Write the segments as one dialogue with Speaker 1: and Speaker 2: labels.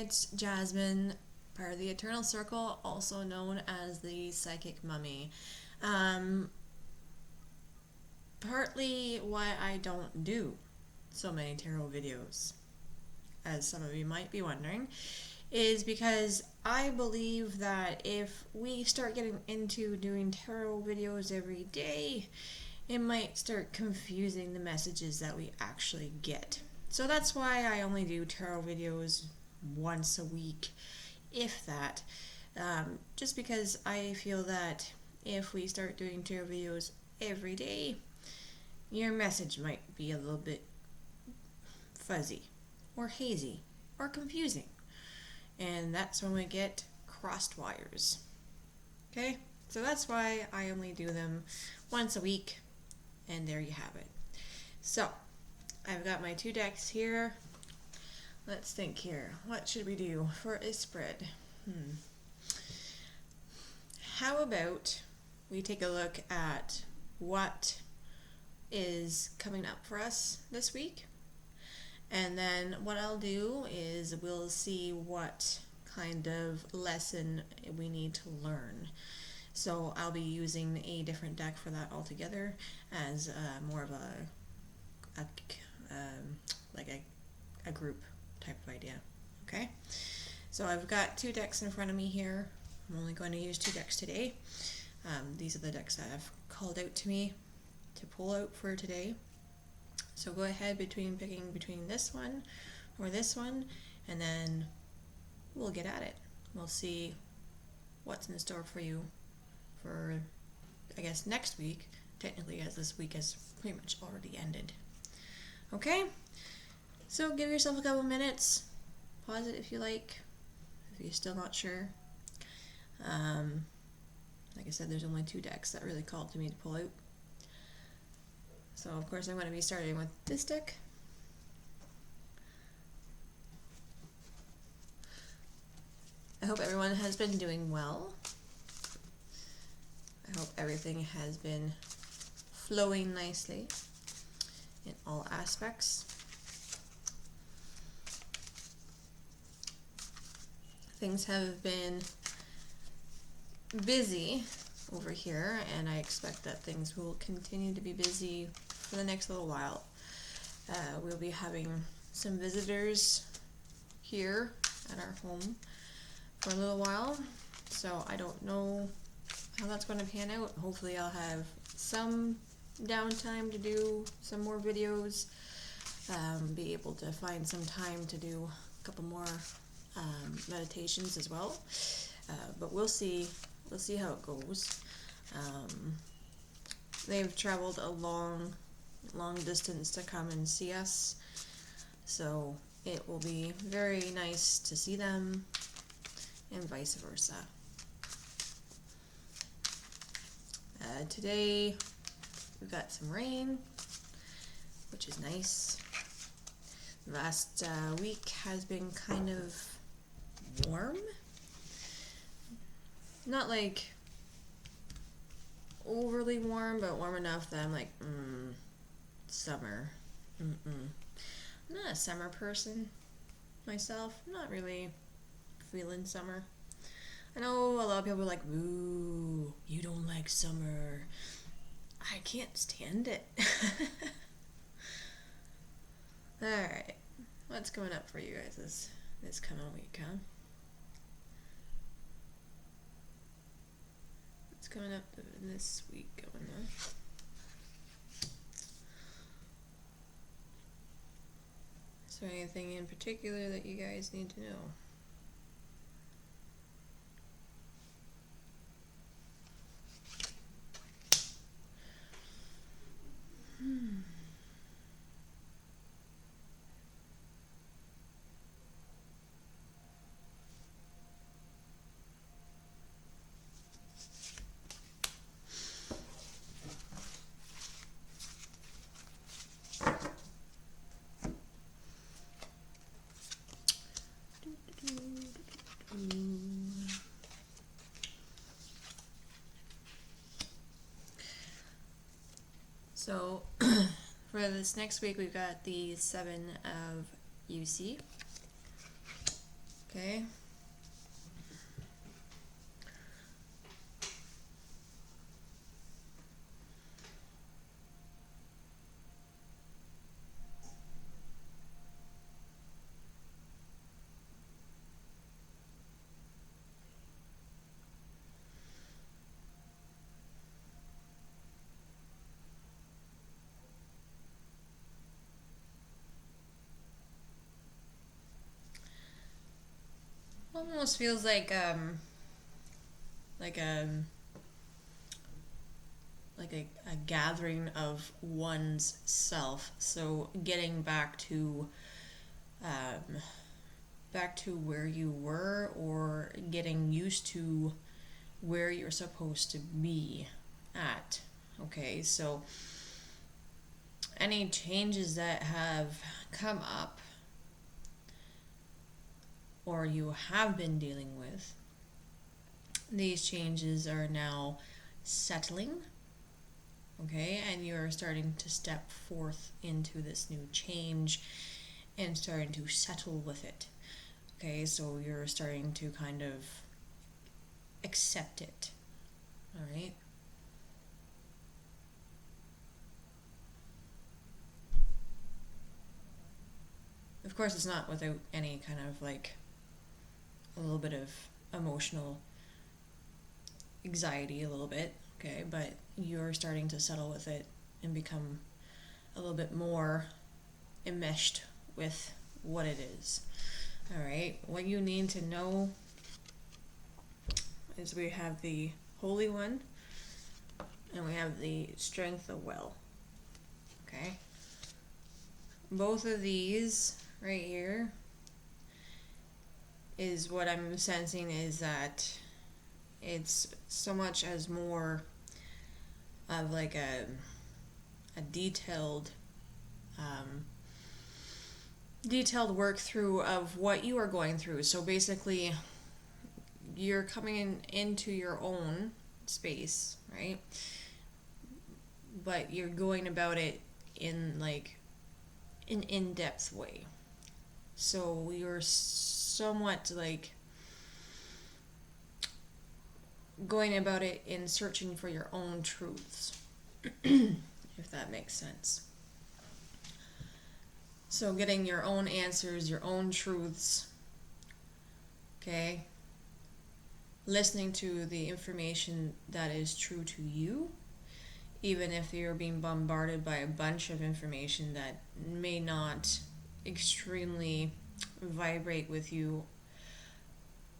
Speaker 1: it's Jasmine, part of the Eternal Circle, also known as the Psychic Mummy. Um, Partly why I don't do so many tarot videos, as some of you might be wondering, is because I believe that if we start getting into doing tarot videos every day, it might start confusing the messages that we actually get. So that's why I only do tarot videos once a week, if that. Just because I feel that if we start doing tarot videos every day, your message might be a little bit fuzzy, or hazy, or confusing. And that's when we get crossed wires. Okay? So that's why I only do them once a week, and there you have it. So, I've got my 2 decks here. Let's think here. What should we do for a spread? How about we take a look at what is coming up for us this week? And then what I'll do is we'll see what kind of lesson we need to learn. So I'll be using a different deck for that altogether, as more of a group type of idea. Okay, so I've got 2 decks in front of me here. I'm only going to use 2 decks today. These are the decks that have called out to me to pull out for today. So go ahead picking between this one or this one, and then we'll get at it. We'll see what's in store for you for, I guess, next week, technically, as this week has pretty much already ended. Okay? So give yourself a couple minutes. Pause it if you like, if you're still not sure. Like I said, there's only 2 decks that really called to me to pull out. So, of course, I'm going to be starting with this deck. I hope everyone has been doing well. I hope everything has been flowing nicely in all aspects. Things have been busy over here, and I expect that things will continue to be busy for the next little while. We'll be having some visitors here at our home for a little while, so I don't know how that's going to pan out. Hopefully I'll have some downtime to do some more videos, be able to find some time to do a couple more meditations as well, but we'll see how it goes. They've traveled a long distance to come and see us, so it will be very nice to see them, and vice versa. Today we've got some rain, which is nice. Last week has been kind of warm. Not like overly warm, but warm enough that I'm like, summer. I'm not a summer person myself. I'm not really feeling summer. I know a lot of people are like, "Ooh, you don't like summer." I can't stand it. Alright, what's coming up for you guys this coming week, huh? What's coming up this week going on? Is there anything in particular that you guys need to know? So, for this next week, we've got the 7 of UC Okay. Almost feels like a a gathering of one's self. So getting um, back to where you were, or getting used to where you're supposed to be at. Okay, so any changes that have come up or you have been dealing with, these changes are now settling. Okay, and you're starting to step forth into this new change and starting to settle with it. Okay, so you're starting to kind of accept it. All right. Of course, it's not without any kind of like a little bit of emotional anxiety, a little bit, okay, but you're starting to settle with it and become a little bit more enmeshed with what it is. All right, what you need to know is we have the Holy One and we have the Strength of Will. Okay, both of these right here is what I'm sensing is that it's so much as more of like a detailed work through of what you are going through. So basically, you're coming into your own space, right? But you're going about it in like an in-depth way. So you're somewhat like going about it in searching for your own truths, if that makes sense. So getting your own answers, your own truths, okay? Listening to the information that is true to you, even if you're being bombarded by a bunch of information that may not extremely vibrate with you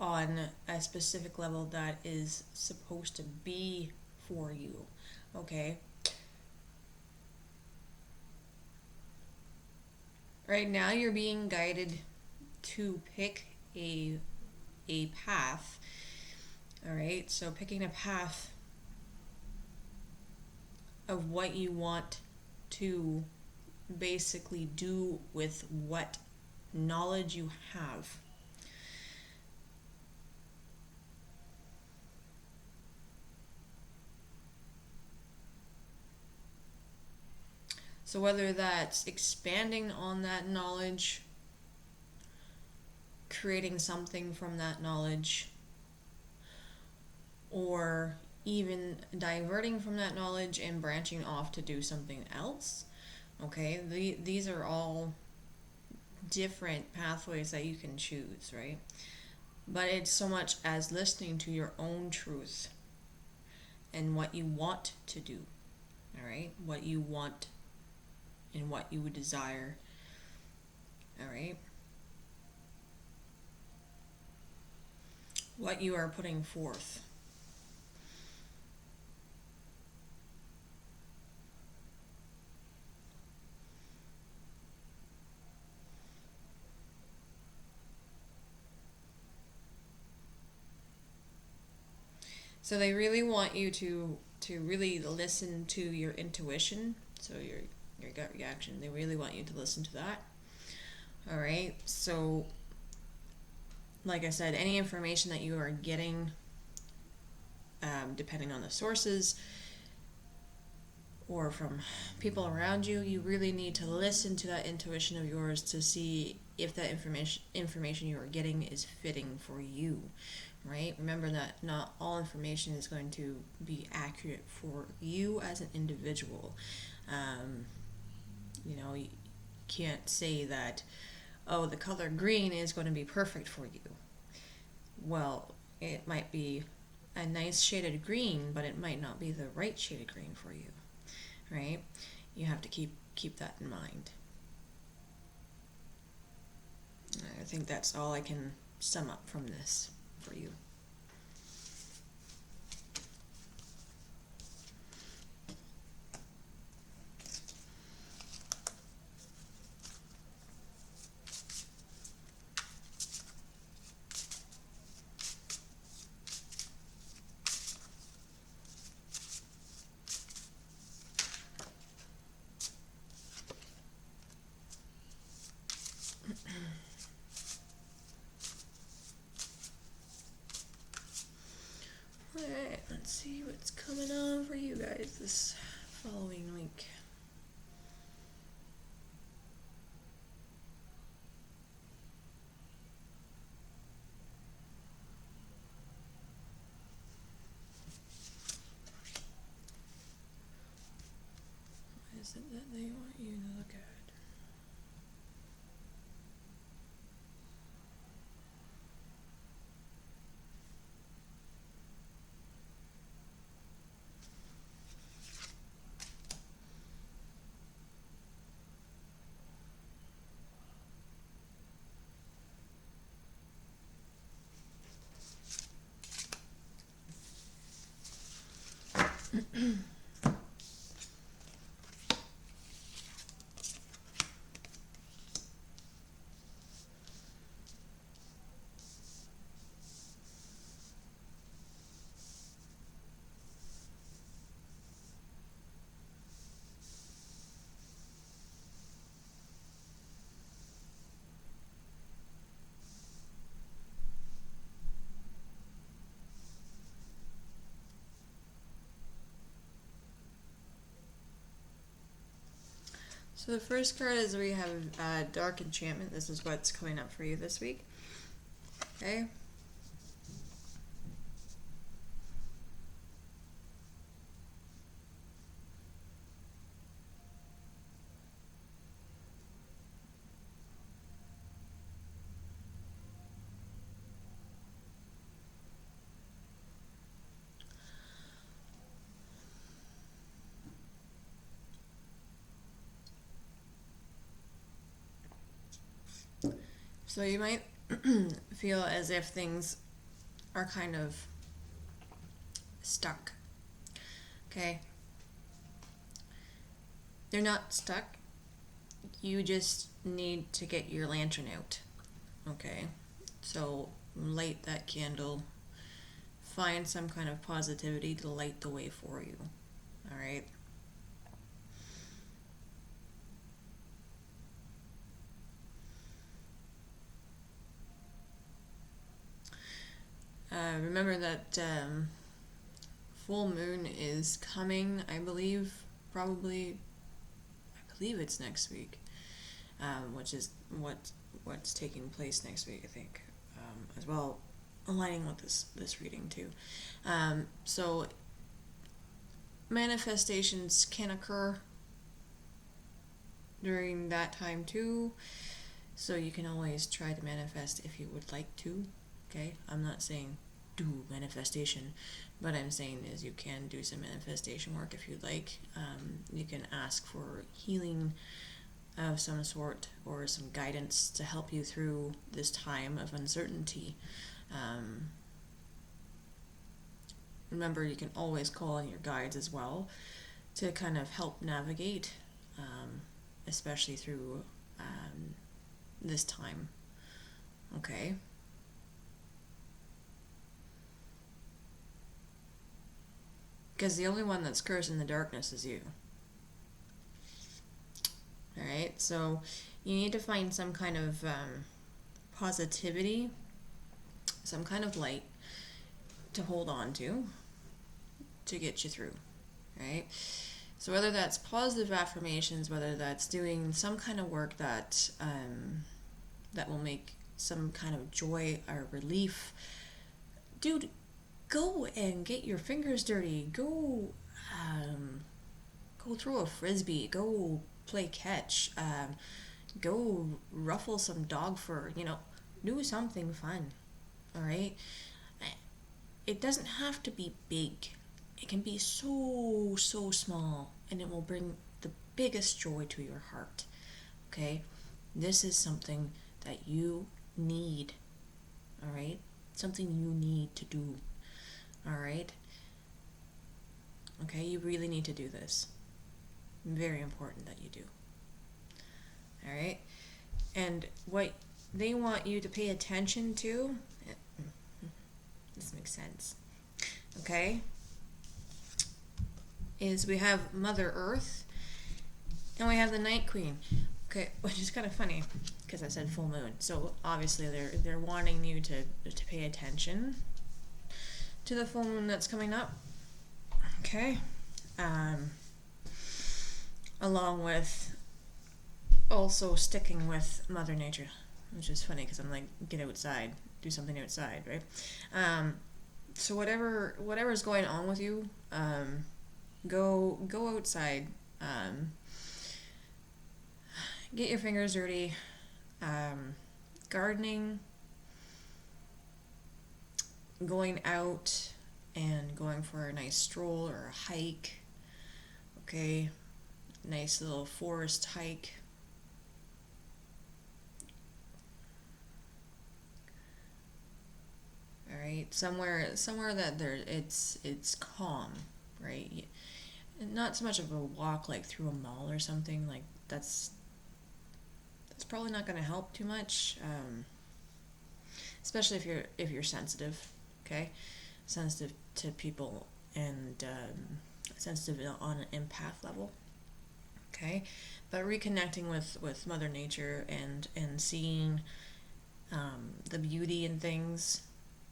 Speaker 1: on a specific level that is supposed to be for you, okay? Right now you're being guided to pick a path. All right? So picking a path of what you want to basically do with what knowledge you have. So whether that's expanding on that knowledge, creating something from that knowledge, or even diverting from that knowledge and branching off to do something else. Okay, these are all different pathways that you can choose, right? But it's so much as listening to your own truth and what you want to do, all right? What you want and what you would desire, all right? What you are putting forth. So they really want you to really listen to your intuition, so your gut reaction. They really want you to listen to that. All right. So like I said, any information that you are getting, depending on the sources or from people around you, you really need to listen to that intuition of yours to see if that information you are getting is fitting for you, right? Remember that not all information is going to be accurate for you as an individual. You can't say that, oh, the color green is going to be perfect for you. Well, it might be a nice shaded green, but it might not be the right shaded green for you, right? You have to keep that in mind. I think that's all I can sum up from this for you. Alright, let's see what's coming on for you guys this following week. What is it that they want you to look at? So the first card is we have Dark Enchantment. This is what's coming up for you this week. Okay. So you might feel as if things are kind of stuck. Okay? They're not stuck. You just need to get your lantern out. Okay? So light that candle. Find some kind of positivity to light the way for you. Alright? Remember that full moon is coming, I believe, I believe it's next week, which is what's taking place next week, I think, as well, aligning with this reading too. So manifestations can occur during that time too, so you can always try to manifest if you would like to. Okay, I'm not saying do manifestation, but I'm saying is you can do some manifestation work if you'd like. You can ask for healing of some sort or some guidance to help you through this time of uncertainty. Remember, you can always call on your guides as well to kind of help navigate, especially through this time. Okay. Because the only one that's cursed in the darkness is you. Alright, so you need to find some kind of positivity, some kind of light to hold on to get you through. Right? So whether that's positive affirmations, whether that's doing some kind of work that that will make some kind of joy or relief, dude, go and get your fingers dirty. Go throw a frisbee. Go play catch. Go ruffle some dog fur. Do something fun. All right. It doesn't have to be big. It can be so small, and it will bring the biggest joy to your heart. Okay. This is something that you need. All right. Something you need to do. All right. Okay, you really need to do this. Very important that you do. All right. And what they want you to pay attention to, this makes sense, okay, is we have Mother Earth and we have the Night Queen. Okay, which is kind of funny because I said full moon. So obviously they're wanting you to pay attention to the full moon that's coming up. Okay. Along with also sticking with Mother Nature, which is funny because I'm like, get outside, do something outside, right? So whatever's going on with you, go outside, get your fingers dirty, gardening, going out and going for a nice stroll or a hike, okay, nice little forest hike. All right, somewhere that it's calm, right? Not so much of a walk like through a mall or something like that's probably not going to help too much, especially if you're sensitive, okay, sensitive to people and sensitive on an empath level, okay, but reconnecting with Mother Nature and seeing the beauty in things,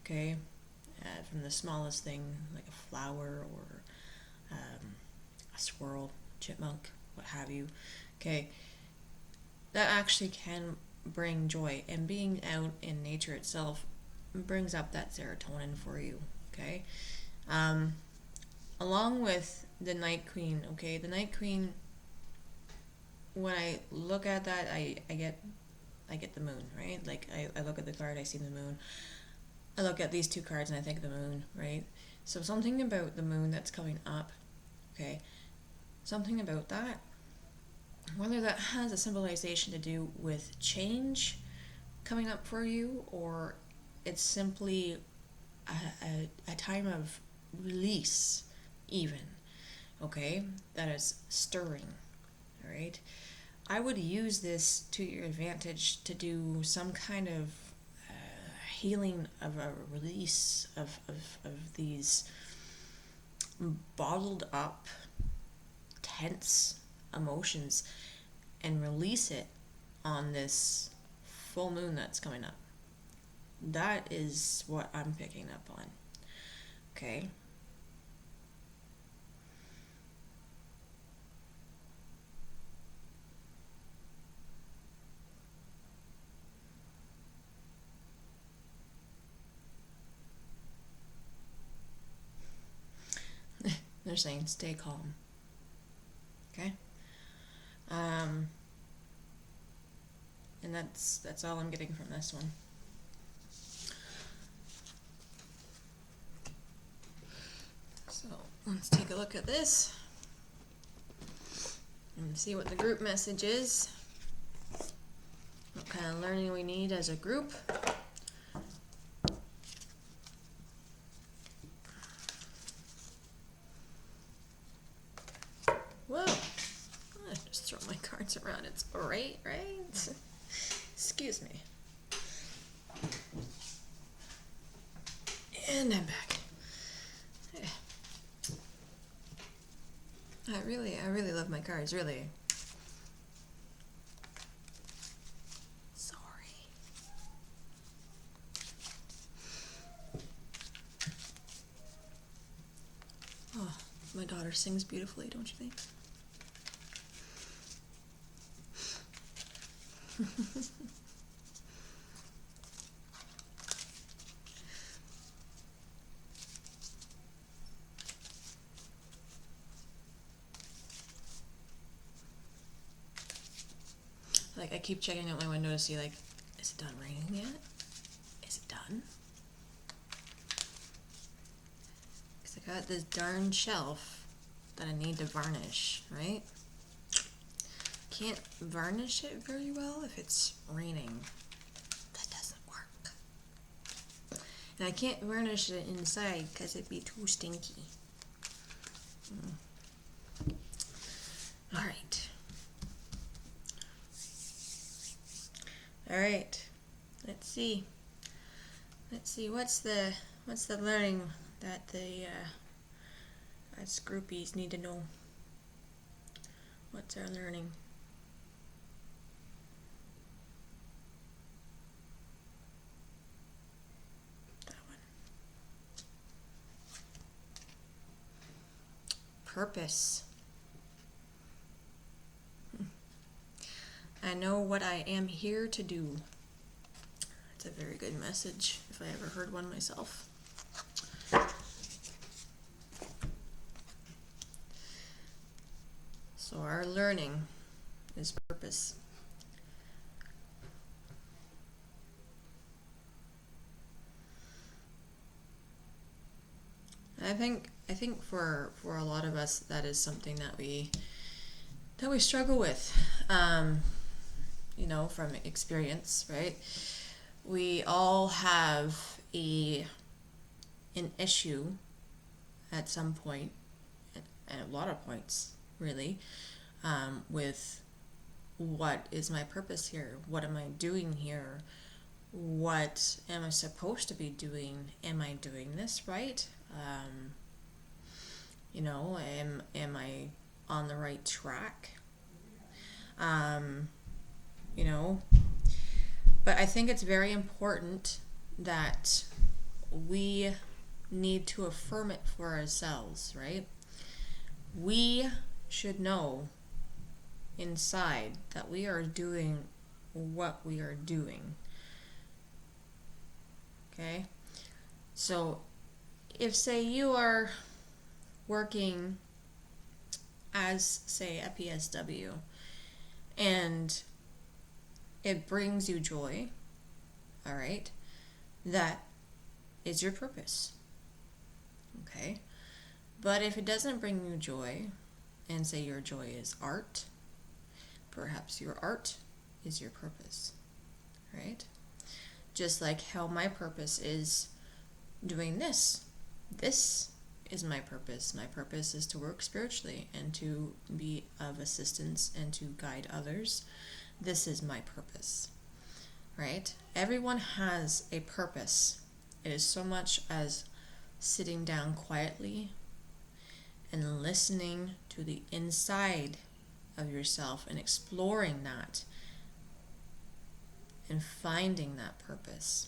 Speaker 1: okay, from the smallest thing like a flower or a squirrel, chipmunk, what have you, okay, that actually can bring joy, and being out in nature itself brings up that serotonin for you, okay, along with the Night Queen, okay, the Night Queen, when I look at that, I get the moon, right? Like I look at the card, I see the moon. I look at these two cards and I think the moon, right? So something about the moon that's coming up, okay, something about that, whether that has a symbolization to do with change coming up for you, or it's simply a time of release even, okay, that is stirring, all right? I would use this to your advantage to do some kind of healing of a release of these bottled up tense emotions and release it on this full moon that's coming up. That is what I'm picking up on, okay? They're saying stay calm. Okay? And that's all I'm getting from this one. So let's take a look at this and see what the group message is. What kind of learning we need as a group. Whoa! I just throw my cards around. It's alright, right? Excuse me. And I'm back. Yeah. I really love my cards, really. Sorry. Oh, my daughter sings beautifully, don't you think? like, I keep checking out my window to see, like, is it done raining yet? Is it done? Because I got this darn shelf that I need to varnish, right? Can't varnish it very well if it's raining. That doesn't work. And I can't varnish it inside because it'd be too stinky. Alright. Alright. Let's see. What's the learning that the us groupies need to know? What's our learning? That one. Purpose. I know what I am here to do. It's a very good message, if I ever heard one myself. So our learning is purpose. I think for a lot of us, that is something that we struggle with. From experience, right? We all have an issue at some point, and a lot of points, really, with what is my purpose here? What am I doing here? What am I supposed to be doing? Am I doing this right? Am I on the right track? But I think it's very important that we need to affirm it for ourselves, right? We should know inside that we are doing what we are doing. Okay? So, if, say, you are working as, say, a PSW, and it brings you joy, all right, that is your purpose, okay? But if it doesn't bring you joy, and say your joy is art, perhaps your art is your purpose, right? Just like how my purpose is doing this. This is my purpose. My purpose is to work spiritually and to be of assistance and to guide others. This is my purpose, right? Everyone has a purpose. It is so much as sitting down quietly and listening to the inside of yourself and exploring that and finding that purpose.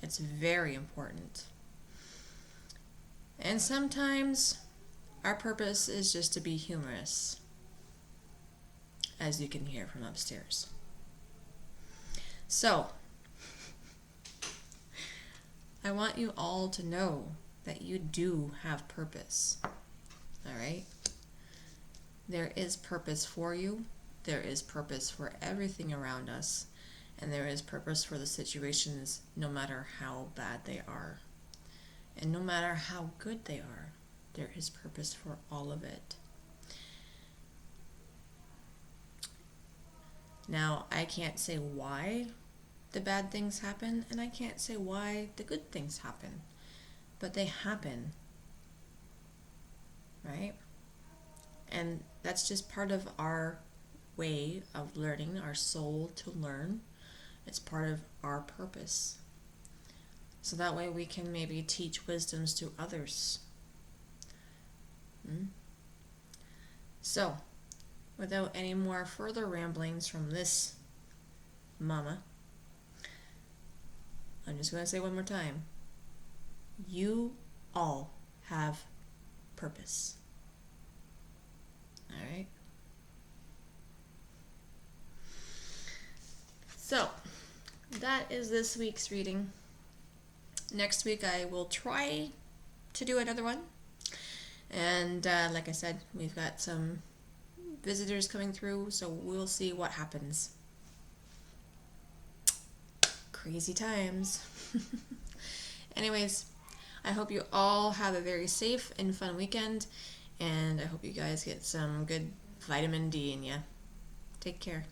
Speaker 1: It's very important. And sometimes our purpose is just to be humorous, as you can hear from upstairs. So, I want you all to know that you do have purpose. All right? There is purpose for you. There is purpose for everything around us. And there is purpose for the situations, no matter how bad they are. And no matter how good they are, there is purpose for all of it. Now, I can't say why the bad things happen, and I can't say why the good things happen. But they happen. Right? And that's just part of our way of learning, our soul to learn. It's part of our purpose. So that way we can maybe teach wisdoms to others. So, without any more further ramblings from this mama, I'm just going to say one more time. You all have purpose. Alright? So, that is this week's reading. Next week I will try to do another one. And like I said, we've got some visitors coming through, so we'll see what happens. crazy times. Anyways, I hope you all have a very safe and fun weekend, and I hope you guys get some good vitamin D in you. Take care.